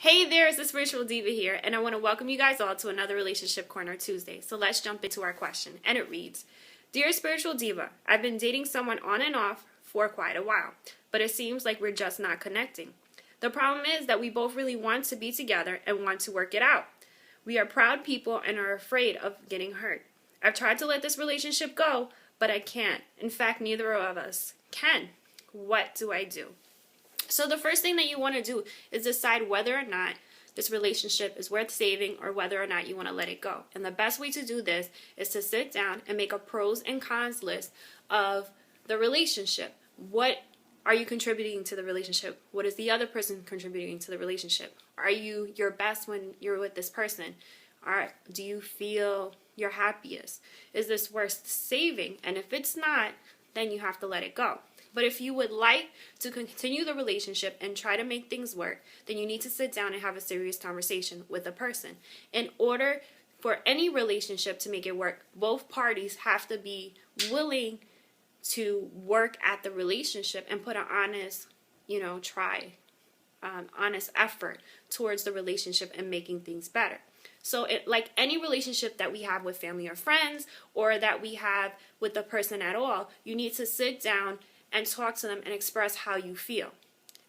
Hey there, it's the Spiritual Diva here, and I want to welcome you guys all to another Relationship Corner Tuesday. So let's jump into our question, and it reads, Dear Spiritual Diva, I've been dating someone on and off for quite a while, but it seems like we're just not connecting. The problem is that we both really want to be together and want to work it out. We are proud people and are afraid of getting hurt. I've tried to let this relationship go, but I can't. In fact, neither of us can. What do I do? So the first thing that you want to do is decide whether or not this relationship is worth saving or whether or not you want to let it go. And the best way to do this is to sit down and make a pros and cons list of the relationship. What are you contributing to the relationship? What is the other person contributing to the relationship? Are you your best when you're with this person? Do you feel your happiest? Is this worth saving? And if it's not, then you have to let it go. But if you would like to continue the relationship and try to make things work, then you need to sit down and have a serious conversation with a person. In order for any relationship to make it work, both parties have to be willing to work at the relationship and put an honest, honest effort towards the relationship and making things better. So like any relationship that we have with family or friends, or that we have with the person at all, you need to sit down and talk to them and express how you feel.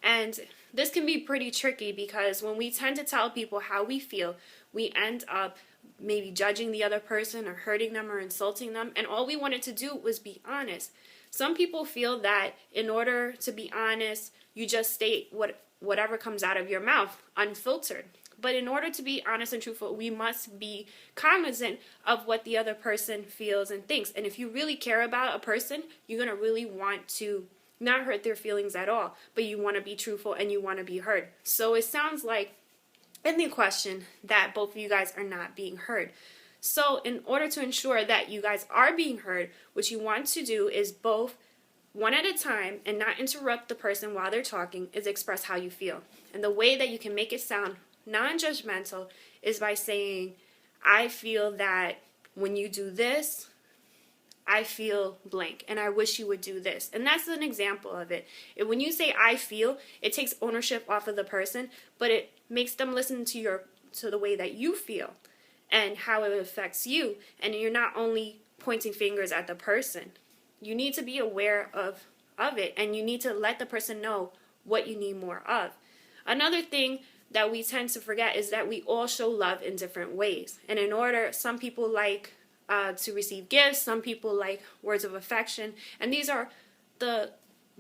And this can be pretty tricky because when we tend to tell people how we feel, we end up maybe judging the other person or hurting them or insulting them. And all we wanted to do was be honest. Some people feel that in order to be honest, you just state whatever comes out of your mouth, unfiltered. But in order to be honest and truthful, we must be cognizant of what the other person feels and thinks. And if you really care about a person, you're going to really want to not hurt their feelings at all, but you want to be truthful and you want to be heard. So it sounds like in the question that both of you guys are not being heard. So in order to ensure that you guys are being heard, what you want to do is both one at a time and not interrupt the person while they're talking is express how you feel. And the way that you can make it sound non-judgmental is by saying, I feel that when you do this, I feel blank, and I wish you would do this. And that's an example of it. When you say I feel, it takes ownership off of the person, but it makes them listen to the way that you feel and how it affects you. And you're not only pointing fingers at the person. You need to be aware of it, and you need to let the person know what you need more of. Another thing that we tend to forget is that we all show love in different ways. And some people like to receive gifts, some people like words of affection, and these are the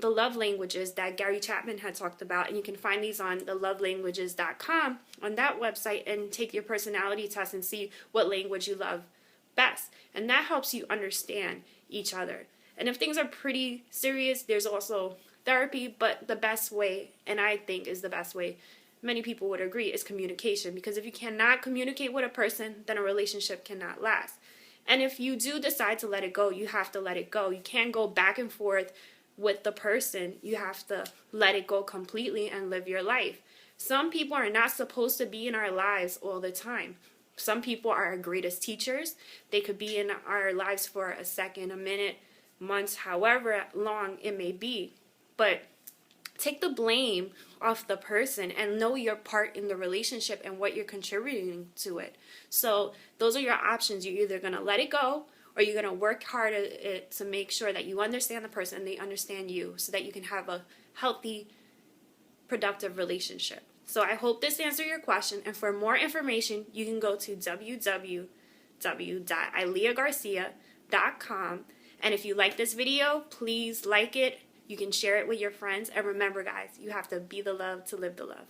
love languages that Gary Chapman had talked about, and you can find these on thelovelanguages.com on that website and take your personality test and see what language you love best. And that helps you understand each other. And if things are pretty serious, there's also therapy, but the best way, and I think is the best way, many people would agree, is communication. Because if you cannot communicate with a person, then a relationship cannot last. And if you do decide to let it go, you have to let it go. You can't go back and forth with the person. You have to let it go completely and live your life. Some people are not supposed to be in our lives all the time. Some people are our greatest teachers. They could be in our lives for a second, a minute, months, however long it may be. But take the blame off the person and know your part in the relationship and what you're contributing to it. So those are your options. You're either going to let it go or you're going to work hard at it to make sure that you understand the person and they understand you so that you can have a healthy, productive relationship. So I hope this answered your question. And for more information, you can go to www.ileagarcia.com. And if you like this video, please like it. You can share it with your friends. And remember, guys, you have to be the love to live the love.